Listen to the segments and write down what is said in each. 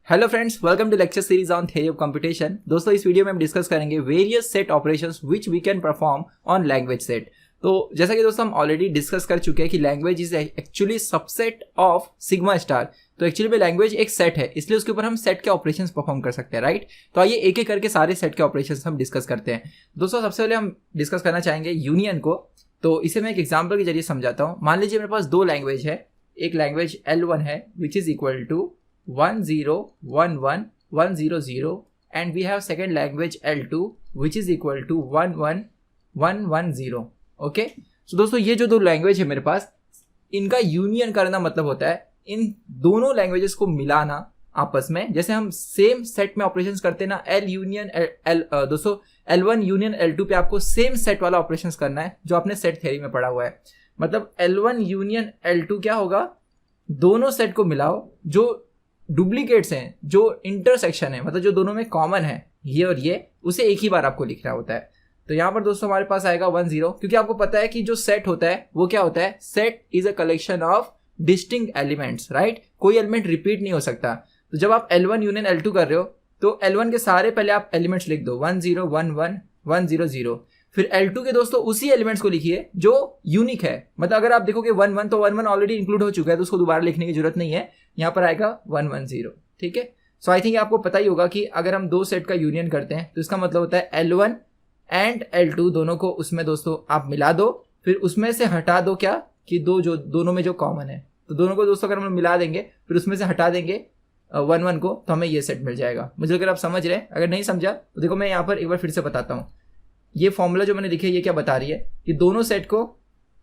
Hello friends, welcome to lecture series on theory of computation. दोस्तों, इस वीडियो में हम डिस्कस करेंगे various set operations which we can perform on language set. तो जैसा कि दोस्तों हम ऑलरेडी डिस्कस कर चुके हैं कि language is actually subset of sigma star. तो एक्चुअली में लैंग्वेज एक सेट है, इसलिए उसके ऊपर हम सेट के ऑपरेशंस परफॉर्म कर सकते हैं, राइट। तो आइए एक एक करके सारे सेट के ऑपरेशंस हम डिस्कस करते हैं। दोस्तों, सबसे पहले हम डिस्कस करना चाहेंगे यूनियन को। तो इसे मैं एक एग्जाम्पल के जरिए समझाता हूँ। मान लीजिए मेरे पास दो लैंग्वेज है। एक लैंग्वेज L1 है which is equal to 101110 and we have second language L2 which is equal to 11110. Okay, सो दोस्तों ये जो दो लैंग्वेज है मेरे पास, इनका यूनियन करना मतलब होता है इन दोनों लैंग्वेजेस को मिलाना आपस में। जैसे हम सेम सेट में ऑपरेशंस करते हैं ना, L यूनियन दोस्तों L1 यूनियन L2 पे आपको सेम सेट वाला ऑपरेशंस करना है जो आपने सेट थ्योरी में पढ़ा हुआ है। मतलब L1 यूनियन L2 क्या होगा, दोनों सेट को मिलाओ, जो डुप्लीकेट्स हैं, जो इंटरसेक्शन है, मतलब जो दोनों में कॉमन है ये और ये, उसे एक ही बार आपको लिखना होता है। तो यहाँ पर दोस्तों हमारे पास आएगा 10, क्योंकि आपको पता है कि जो सेट होता है वो क्या होता है, set is a collection of distinct elements, right. कोई एलिमेंट रिपीट नहीं हो सकता। तो जब आप L1 यूनियन L2 कर रहे हो तो L1 के सारे पहले आप एलिमेंट्स लिख दो 101110, फिर L2 के दोस्तों उसी एलिमेंट्स को लिखिए जो यूनिक है। मतलब अगर आप देखोगे 11 तो 11 ऑलरेडी इंक्लूड हो चुका है, तो उसको दोबारा लिखने की जरूरत नहीं है। यहाँ पर आएगा 110, ठीक है। सो आई थिंक आपको पता ही होगा कि अगर हम दो सेट का यूनियन करते हैं तो इसका मतलब होता है L1 एंड L2 दोनों को उसमें दोस्तों आप मिला दो, फिर उसमें से हटा दो क्या कि दोनों में जो कॉमन है, तो दोनों को दोस्तों अगर हम मिला देंगे फिर उसमें से हटा देंगे 11 को, तो हमें ये सेट मिल जाएगा। मुझे अगर आप समझ रहे हैं, अगर नहीं समझा तो देखो मैं यहाँ पर एक बार फिर से बताता हूँ। ये फॉर्मूला जो मैंने लिखा है ये क्या बता रही है कि दोनों सेट को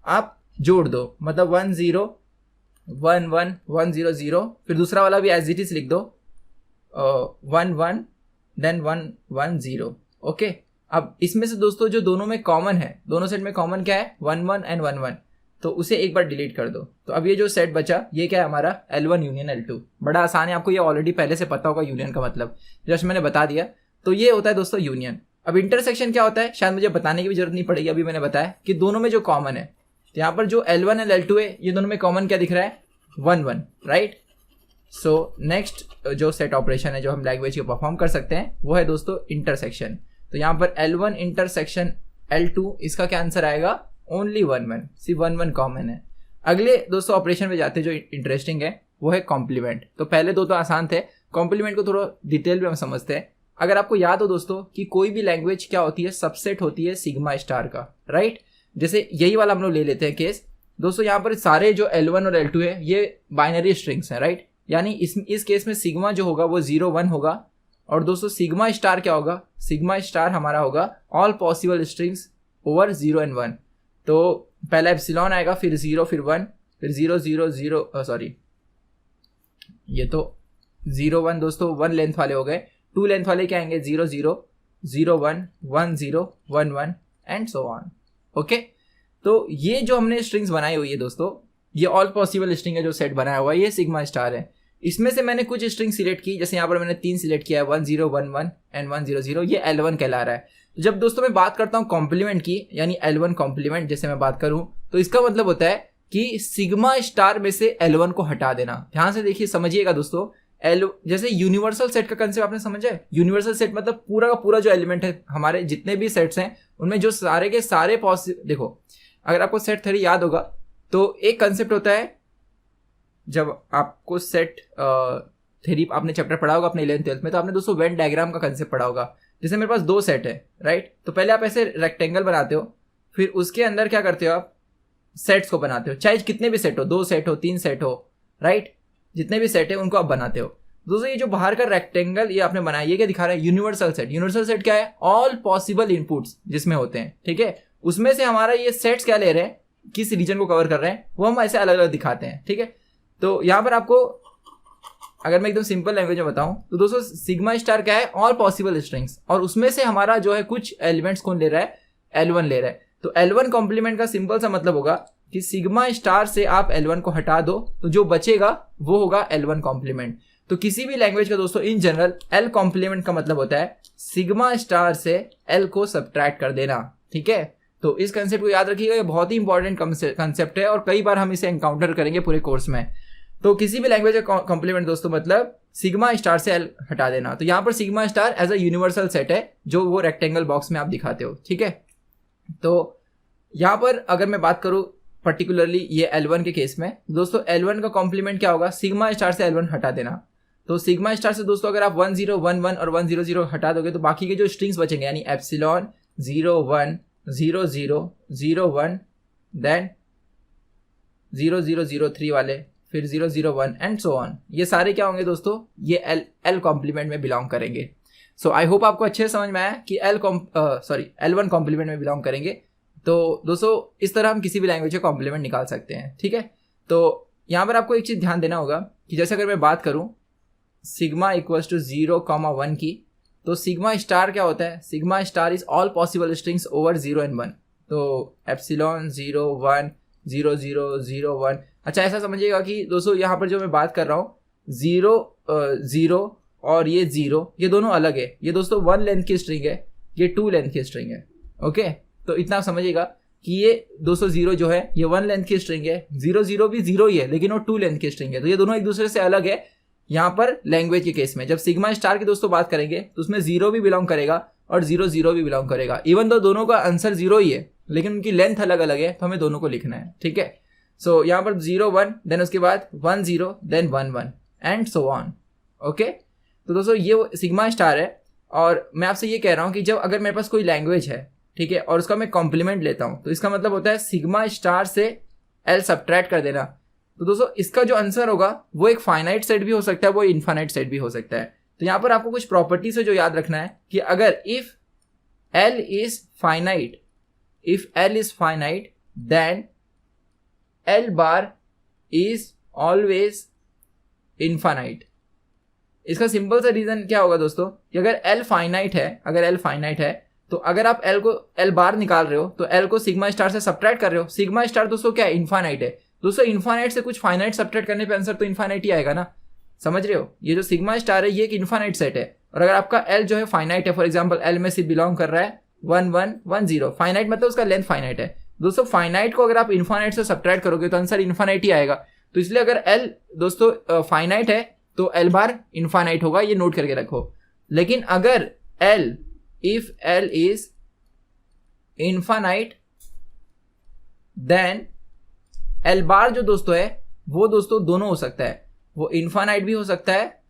आप जोड़ दो, मतलब 101110, फिर दूसरा वाला भी एज इट इज लिख दो 11 देन 110। ओके, अब इसमें से दोस्तों जो दोनों में कॉमन है, दोनों सेट में कॉमन क्या है 11 एंड 11, तो उसे एक बार डिलीट कर दो। तो अब ये जो सेट बचा ये क्या है हमारा L1 यूनियन L2। बड़ा आसान है, आपको ये ऑलरेडी पहले से पता होगा यूनियन का मतलब, जस्ट मैंने बता दिया। तो ये होता है दोस्तों यूनियन। अब इंटरसेक्शन क्या होता है, शायद मुझे बताने की भी जरूरत नहीं पड़ेगी, अभी मैंने बताया कि दोनों में जो कॉमन है। तो यहाँ पर जो L1 एंड L2 है ये दोनों में कॉमन क्या दिख रहा है 11, राइट। सो नेक्स्ट जो सेट ऑपरेशन है जो हम लैंग्वेज को परफॉर्म कर सकते हैं वो है दोस्तों इंटरसेक्शन। तो यहाँ पर L1 इंटरसेक्शन L2, इसका क्या आंसर आएगा ओनली 11, सिर्फ 11 कॉमन है। अगले दोस्तों ऑपरेशन में जाते हैं जो इंटरेस्टिंग है वो है कॉम्प्लीमेंट। तो पहले दो तो आसान थे, कॉम्प्लीमेंट को थोड़ा डिटेल में हम समझते हैं। अगर आपको याद हो दोस्तों कि कोई भी लैंग्वेज क्या होती है, सबसेट होती है सिग्मा स्टार का, राइट। जैसे यही वाला हम लोग ले लेते हैं केस। दोस्तों यहाँ पर सारे जो L1 और L2 है ये बाइनरी स्ट्रिंग्स हैं, राइट। यानी इस केस में सिग्मा जो होगा वो 0 1 होगा, और दोस्तों सिग्मा स्टार क्या होगा, सिग्मा स्टार हमारा होगा all possible strings over 0 and 1। तो पहला एप्सिलॉन आएगा, फिर 0, फिर 1, फिर 0 0 0, सॉरी ये तो 0 1 दोस्तों 1 लेंथ वाले हो गए। 2 लेंथ वाले क्या आएंगे 0 0 0 1 1 0 1 1 एंड सो ऑन। ओके, तो ये जो हमने स्ट्रिंग्स बनाई हुई है दोस्तों, ये ऑल पॉसिबल स्ट्रिंग है जो सेट बनाया हुआ है, ये सिग्मा स्टार है। इसमें से मैंने कुछ स्ट्रिंग सिलेक्ट की, जैसे यहाँ पर मैंने 3 सिलेक्ट किया है 10 11 एंड 100, ये L1 कहला रहा है। तो जब दोस्तों मैं बात करता हूँ कॉम्प्लीमेंट की, यानी L1 कॉम्प्लीमेंट जैसे मैं बात करूँ, तो इसका मतलब होता है कि सिग्मा स्टार में से L1 को हटा देना। ध्यान से देखिए, समझिएगा दोस्तों। जैसे यूनिवर्सल सेट का कंसेप्ट आपने समझा है। यूनिवर्सल सेट मतलब पूरा का पूरा जो एलिमेंट है, हमारे जितने भी सेट्स हैं उनमें जो सारे के सारे पॉसिबल, देखो अगर आपको सेट थ्योरी याद होगा तो एक कंसेप्ट होता है, जब आपको सेट थ्योरी आपने चैप्टर पढ़ा होगा अपने 11th 12th में, तो आपने दोस्तों वेन डायग्राम का कंसेप्ट पढ़ा होगा। जैसे मेरे पास दो सेट है, राइट। तो पहले आप ऐसे रेक्टेंगल बनाते हो, फिर उसके अंदर क्या करते हो आप सेट्स को बनाते हो, चाहे कितने भी सेट हो, 2 सेट हो 3 सेट हो, राइट। जितने भी सेट है उनको आप बनाते हो। दोस्तों ये जो बाहर का रेक्टेंगल ये आपने बनाया, ये क्या दिखा रहा है यूनिवर्सल सेट। यूनिवर्सल सेट क्या है, ऑल पॉसिबल इनपुट्स जिसमें होते हैं, ठीक है। उसमें से हमारा ये सेट्स क्या ले रहे हैं, किस रीजन को कवर कर रहे हैं, वो हम ऐसे अलग अलग दिखाते हैं, ठीक है। तो यहाँ पर आपको अगर मैं एकदम सिंपल लैंग्वेज में बताऊं तो दोस्तों सिग्मा स्टार क्या है, ऑल पॉसिबल स्ट्रिंग्स, और उसमें से हमारा जो है कुछ एलिमेंट्स कौन ले रहा है, L1 ले रहा है। तो L1 कॉम्प्लीमेंट का सिंपल सा मतलब होगा कि सिग्मा स्टार से आप L1 को हटा दो तो जो बचेगा वो होगा L1 कॉम्प्लीमेंट। तो किसी भी लैंग्वेज का दोस्तों इन जनरल L कॉम्प्लीमेंट का मतलब होता है सिग्मा स्टार से L को सब्ट्रैक्ट कर देना, ठीक है। तो इस कंसेप्ट को याद रखिएगा, ये बहुत ही इंपॉर्टेंट कंसेप्ट है और कई बार हम इसे एनकाउंटर करेंगे पूरे कोर्स में। तो किसी भी लैंग्वेज का कॉम्प्लीमेंट दोस्तों मतलब सिग्मा स्टार से एल हटा देना। तो यहाँ पर sigma star as a universal set है जो वो रेक्टेंगल बॉक्स में आप दिखाते हो, ठीक है। तो यहाँ पर अगर मैं बात करूँ पर्टिकुलरली ये L1 के केस में, दोस्तों L1 का कॉम्प्लीमेंट क्या होगा, सिग्मा स्टार से L1 हटा देना। तो सिग्मा स्टार से दोस्तों अगर आप 1 0 1 1 और 1 0 0 हटा दोगे तो बाकी के जो स्ट्रिंग्स बचेंगे यानी एप्सिलॉन 0 1 0 0 0 1 देन 0 0 0 3 वाले, फिर 0 0 1 एंड सो ऑन, ये सारे क्या होंगे दोस्तों, ये L कॉम्प्लीमेंट में बिलोंग करेंगे। सो आई होप आपको अच्छे से समझ में आया कि L1 कॉम्प्लीमेंट में बिलोंग करेंगे। तो दोस्तों इस तरह हम किसी भी लैंग्वेज का कॉम्प्लीमेंट निकाल सकते हैं, ठीक है। तो यहाँ पर आपको एक चीज़ ध्यान देना होगा कि जैसे अगर मैं बात करूँ सिग्मा इक्वल्स टू 0, 1 की, तो सिग्मा स्टार क्या होता है, sigma star is all possible strings over 0 and 1। तो एप्सिलॉन 0 1 0 0 0 1, अच्छा ऐसा समझिएगा कि दोस्तों यहाँ पर जो मैं बात कर रहा हूँ 0 0 और ये 0, ये दोनों अलग है। ये दोस्तों 1 लेंथ की स्ट्रिंग है, ये 2 लेंथ की स्ट्रिंग है, ओके। तो इतना समझिएगा कि ये 200 जो है ये 1 लेंथ की स्ट्रिंग है, 0 0 भी 0 ही है लेकिन वो 2 लेंथ की स्ट्रिंग है। तो ये दोनों एक दूसरे से अलग है। यहाँ पर लैंग्वेज के केस में जब सिग्मा स्टार की दोस्तों बात करेंगे तो उसमें 0 भी बिलोंग करेगा और 0 0 भी बिलोंग करेगा। इवन दो दोनों का आंसर 0 ही है लेकिन उनकी लेंथ अलग अलग है, तो हमें दोनों को लिखना है, ठीक है। सो यहाँ पर 0 1 देन उसके बाद 1 0 then 1 1 and so on, okay. तो दोस्तों ये सिग्मा स्टार है और मैं आपसे ये कह रहा हूँ कि जब अगर मेरे पास कोई लैंग्वेज है, ठीक है, और उसका मैं कॉम्प्लीमेंट लेता हूँ तो इसका मतलब होता है सिग्मा स्टार से एल सब्ट्रैक्ट कर देना। तो दोस्तों इसका जो आंसर होगा वो एक फाइनाइट सेट भी हो सकता है, वो इनफाइनाइट सेट भी हो सकता है। तो यहाँ पर आपको कुछ प्रॉपर्टी से जो याद रखना है कि अगर if L is finite then L bar is always infinite. इसका सिंपल सा रीजन क्या होगा दोस्तों कि अगर एल फाइनाइट है तो अगर आप एल को एल बार निकाल रहे हो तो एल को सिग्मा स्टार से सब्ट्रैक्ट कर रहे हो। सिग्मा स्टार दोस्तों क्या है, इनफाइनाइट है। दोस्तों इनफाइनाइट से कुछ फाइनाइट सब्ट्रैक्ट करने पे आंसर तो इनफाइनाइट ही आएगा ना, समझ रहे हो। ये जो सिग्मा स्टार है ये एक इनफाइनाइट सेट है और अगर आपका एल जो है फाइनाइट है, फॉर एग्जांपल एल में से बिलोंग कर रहा है 1 1 1 0, फाइनाइट मतलब उसका लेंथ फाइनाइट है। दोस्तों फाइनाइट को अगर आप इनफाइनाइट से सब्ट्रैक्ट करोगे तो आंसर इनफाइनाइट ही आएगा। तो इसलिए अगर एल दोस्तों फाइनाइट है तो एल बार इनफाइनाइट होगा, ये नोट करके रखो। लेकिन अगर if L is infinite then L bar जो दोस्तों है वो दोस्तों दोनों हो सकता है, वो इनफाइनाइट भी हो सकता है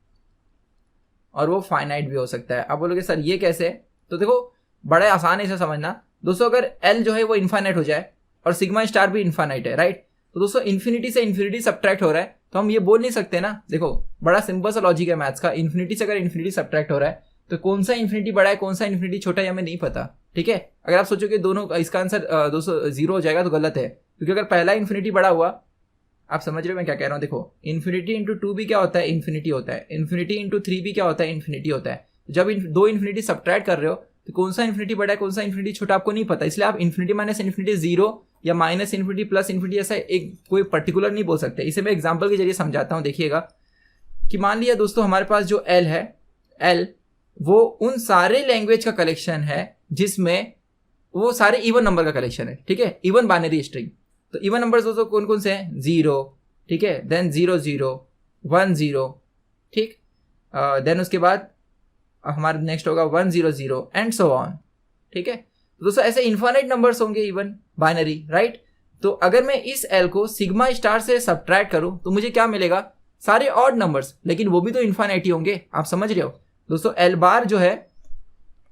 और वो फाइनाइट भी हो सकता है। आप बोलोगे सर ये कैसे, तो देखो बड़ा आसान है इसे समझना दोस्तों। अगर एल जो है वो इनफाइनाइट हो जाए और सिग्मा स्टार भी इनफाइनाइट है, राइट, तो दोस्तों इन्फिनिटी से इन्फिनिटी सब्ट्रैक्ट हो रहा है तो हम ये बोल नहीं सकते ना। देखो बड़ा सिंपल सा लॉजिक है मैथ्स का, इन्फिनिटी से अगर इन्फिनिटी सब्ट्रैक्ट हो रहा है तो कौन सा इन्फिनिटी बड़ा है कौन सा इन्फिनिटी छोटा है हमें नहीं पता, ठीक है। अगर आप सोचो कि दोनों इसका आंसर दोस्तों 0 हो जाएगा तो गलत है, क्योंकि अगर पहला इन्फिनिटी बड़ा हुआ, आप समझ रहे हो मैं क्या कह रहा हूँ। देखो इन्फिनिटी इंटू 2 भी क्या होता है, इन्फिनिटी होता है। इन्फिनिटी इंटू 3 भी क्या होता है, इन्फिनिटी होता है। जब दो इन्फिनिटी सब्ट्रैक्ट कर रहे हो तो कौन सा इन्फिनिटी बड़ा है कौन सा इन्फिनिटी छोटा आपको नहीं पता, इसलिए आप इन्फिनिटी माइनस इन्फिनिटी 0 या माइनस इन्फिनिटी प्लस इन्फिनिटी ऐसा एक कोई पर्टिकुलर नहीं बोल सकते। इसे मैं एग्जांपल के जरिए समझाता हूँ। देखिएगा कि मान लिया दोस्तों हमारे पास जो एल है, एल वो उन सारे लैंग्वेज का कलेक्शन है जिसमें वो सारे इवन नंबर का कलेक्शन है, ठीक है, इवन बाइनरी स्ट्रिंग। तो इवन नंबर दोस्तों कौन कौन से हैं, 0, ठीक है, देन 0 0 1 0, ठीक, देन उसके बाद हमारा नेक्स्ट होगा 1 0 0 एंड सो ऑन, ठीक है। तो दोस्तों ऐसे इनफाइनाइट नंबर्स होंगे इवन बाइनरी, राइट। तो अगर मैं इस एल को सिग्मा स्टार से सब्ट्रैक्ट करूं तो मुझे क्या मिलेगा, सारे ऑड नंबर्स, लेकिन वो भी तो इनफाइनाइट ही होंगे, आप समझ रहे हो दोस्तों। एल बार जो है,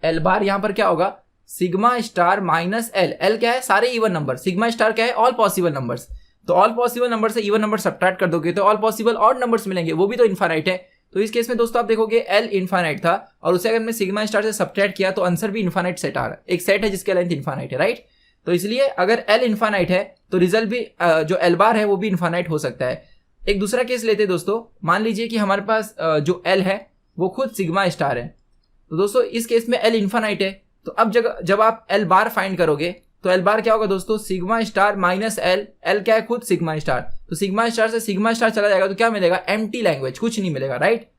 एल बार यहां पर क्या होगा, sigma star minus L. L क्या है, सारे इवन नंबर, सिग्मा स्टार क्या है, ऑल पॉसिबल नंबर्स। तो ऑल पॉसिबल नंबर से इवन नंबर सब्ट्रैक्ट कर दोगे तो ऑल पॉसिबल ऑड नंबर्स मिलेंगे, वो भी तो इनफाइनाइट है। तो इस केस में दोस्तों आप देखोगे एल इनफाइनाइट था और उसे अगर मैं सिग्मा स्टार से सब्ट्रैक्ट किया तो आंसर भी इनफाइनाइट सेट आ रहा है, एक सेट है जिसका लेंथ इनफाइनाइट है, राइट। तो इसलिए अगर एल इनफाइनाइट है तो रिजल्ट भी जो एल बार है वो भी इनफाइनाइट हो सकता है। एक दूसरा केस लेते हैं दोस्तों, मान लीजिए कि हमारे पास जो एल है वो खुद सिग्मा स्टार है। तो दोस्तों इस केस में एल इनफाइनाइट है, तो अब जब आप एल बार फाइंड करोगे तो एल बार क्या होगा दोस्तों, sigma star minus L. L क्या है, खुद सिग्मा स्टार, तो सिग्मा स्टार से सिग्मा स्टार चला जाएगा तो क्या मिलेगा, एम्प्टी लैंग्वेज, कुछ नहीं मिलेगा, राइट।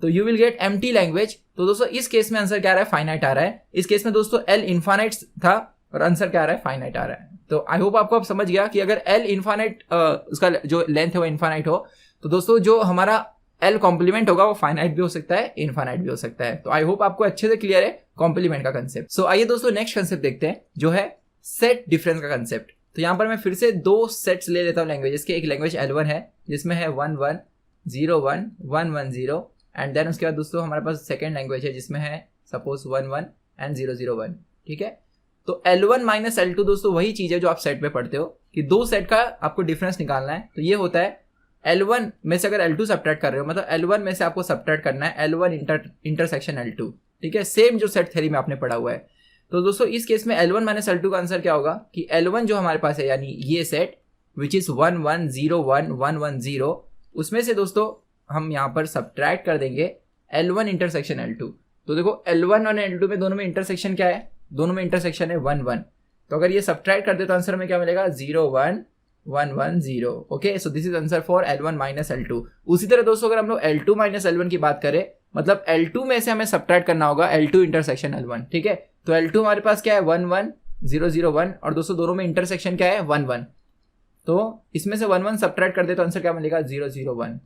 तो you will get empty language. तो दोस्तों इस केस में आंसर क्या आ रहा है, फाइनाइट आ रहा है। इस केस में दोस्तों एल इनफाइनाइट था और आंसर क्या आ रहा है, फाइनाइट आ रहा है। तो आई होप आपको अब समझ गया कि अगर एल इनफाइनाइट उसका जो लेंथ है वो इनफाइनाइट हो तो दोस्तों जो हमारा एल कॉम्प्लीमेंट होगा वो फाइनाइट भी हो सकता है, इनफाइनाइट भी हो सकता है। तो आई होप आपको अच्छे से क्लियर है कॉम्प्लीमेंट का कंसेप्ट। सो आइए दोस्तों नेक्स्ट कंसेप्ट देखते हैं जो है सेट डिफरेंस का कंसेप्ट। तो यहाँ पर मैं फिर से 2 सेट्स ले लेता हूँ लैंग्वेजेस के। एक लैंग्वेज L1 है जिसमें है 1 1 0 1 1 1 0 एंड देन उसके बाद दोस्तों हमारे पास सेकेंड लैंग्वेज है जिसमें है सपोज 1 1 एंड 0 0 1। ठीक है, तो L1 माइनस L2 दोस्तों वही चीज है जो आप सेट पे पढ़ते हो कि 2 सेट का आपको डिफरेंस निकालना है। तो ये होता है L1 में से अगर L2 सब्ट्रैक्ट कर रहे हो, मतलब L1 में से आपको सब्ट्रैक्ट करना है L1 इंटरसेक्शन L2। ठीक है, सेम जो सेट थ्योरी में आपने पढ़ा हुआ है। तो दोस्तों इस केस में L1 माइनस L2 का आंसर क्या होगा कि L1 जो हमारे पास है यानी ये सेट विच इज 1 1 0 1 1 1 0, उसमें से दोस्तों हम यहाँ पर सब्ट्रैक्ट कर देंगे L1 इंटरसेक्शन L2। तो देखो L1 और L2 में दोनों में इंटरसेक्शन क्या है, दोनों में इंटरसेक्शन है 1 1। तो अगर ये सब्ट्रैक्ट कर दे तो आंसर में क्या मिलेगा 0 1 1 1 0। Okay, so this is answer for L1 minus L2। उसी तरह दोस्तों अगर हम लोग L2 माइनस L1 की बात करें, मतलब L2 में से हमें सब्ट्रैक्ट करना होगा L2 इंटरसेक्शन L1। ठीक है, तो L2 हमारे पास क्या है 1 1 0 0 1 और दोस्तों दोनों में इंटरसेक्शन क्या है 1 1। तो इसमें से 1 1 सब्ट्रैक्ट कर दे तो आंसर क्या मिलेगा 0 0 1।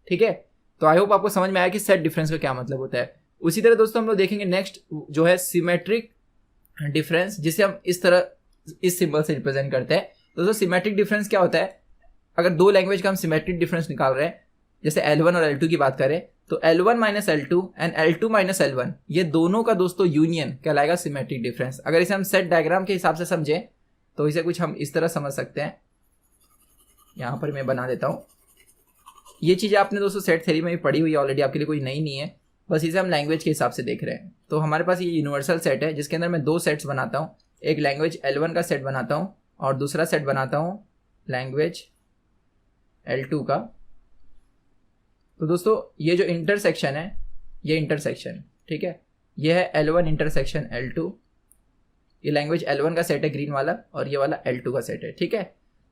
ठीक है, तो आई होप आपको समझ में आया कि सेट डिफरेंस का क्या मतलब होता है। उसी तरह दोस्तों हम लोग देखेंगे नेक्स्ट जो है सिमेट्रिक डिफरेंस, जिसे हम इस तरह इस सिंबल से रिप्रेजेंट करते हैं। दोस्तों सिमेट्रिक डिफरेंस क्या होता है, अगर 2 लैंग्वेज का हम सिमेट्रिक डिफरेंस निकाल रहे हैं, जैसे L1 और L2 की बात करें तो L1 minus L2 and L2 minus L1 ये दोनों का दोस्तों यूनियन कहलाएगा सिमेट्रिक डिफरेंस। अगर इसे हम सेट डायग्राम के हिसाब से समझें तो इसे कुछ हम इस तरह समझ सकते हैं। यहाँ पर मैं बना देता हूँ। ये चीज़ें आपने दोस्तों सेट थ्योरी में भी पढ़ी हुई है ऑलरेडी, आपके लिए कोई नई नहीं है, बस इसे हम लैंग्वेज के हिसाब से देख रहे हैं। तो हमारे पास ये यूनिवर्सल सेट है जिसके अंदर मैं 2 सेट्स बनाता हूँ, एक लैंग्वेज L1 का सेट बनाता हूँ और दूसरा सेट बनाता हूँ लैंग्वेज L2 का। तो दोस्तों ये जो इंटरसेक्शन है ये इंटरसेक्शन, ठीक है, ये है L1 इंटरसेक्शन L2। ये लैंग्वेज L1 का सेट है ग्रीन वाला और ये वाला L2 का सेट है। ठीक है,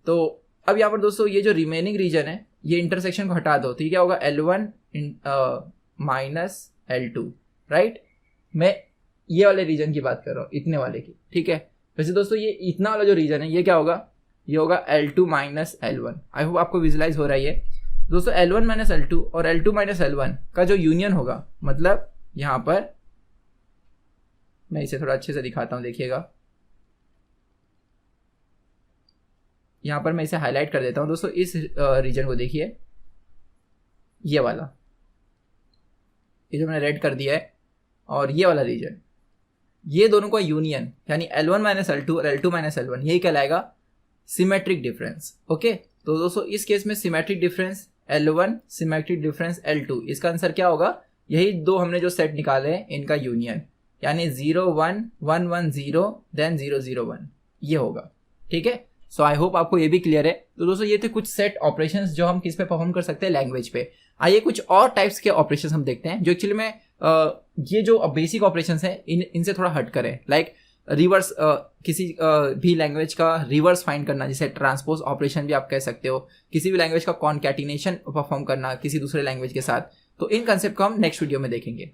तो अब यहाँ पर दोस्तों ये जो रिमेनिंग रीजन है ये इंटरसेक्शन को हटा दो, तो ये क्या होगा L1 माइनस L2, राइट। मैं ये वाले रीजन की बात कर रहा हूँ, इतने वाले की। ठीक है, वैसे दोस्तों ये इतना वाला जो रीजन है ये क्या होगा, ये होगा L2 minus L1। I hope आपको विजुलाइज हो रहा है ये दोस्तों। L1 माइनस L2 और L2 माइनस L1 का जो यूनियन होगा, मतलब यहाँ पर मैं इसे थोड़ा अच्छे से दिखाता हूँ, देखिएगा यहाँ पर मैं इसे हाईलाइट कर देता हूँ दोस्तों। इस रीजन को देखिए, ये वाला, ये जो मैंने रेड कर दिया है, और ये वाला रीजन, ये दोनों का यूनियन यानी L1 माइनस L2 और L2 माइनस L1 यही कहलाएगा सिमेट्रिक डिफरेंस। ओके, तो दोस्तों इस केस में symmetric difference L1 symmetric difference L2, इसका आंसर क्या होगा, यही 2 हमने जो सेट निकाले हैं इनका यूनियन, यानी 0 1 1 1 0 देन 0 0 1 ये होगा। ठीक है, सो आई होप आपको ये भी क्लियर है। तो दोस्तों ये थे कुछ सेट ऑपरेशंस जो हम किस पे परफॉर्म कर सकते हैं, लैंग्वेज पे। आइए कुछ और टाइप्स के ऑपरेशंस हम देखते हैं जो एक्चुअली में ये जो बेसिक ऑपरेशंस हैं इनसे थोड़ा हट करें, लाइक रिवर्स, किसी भी लैंग्वेज का रिवर्स फाइंड करना, जिसे ट्रांसपोज ऑपरेशन भी आप कह सकते हो, किसी भी लैंग्वेज का कॉन्कैटिनेशन परफॉर्म करना किसी दूसरे लैंग्वेज के साथ। तो इन कंसेप्ट को हम नेक्स्ट वीडियो में देखेंगे।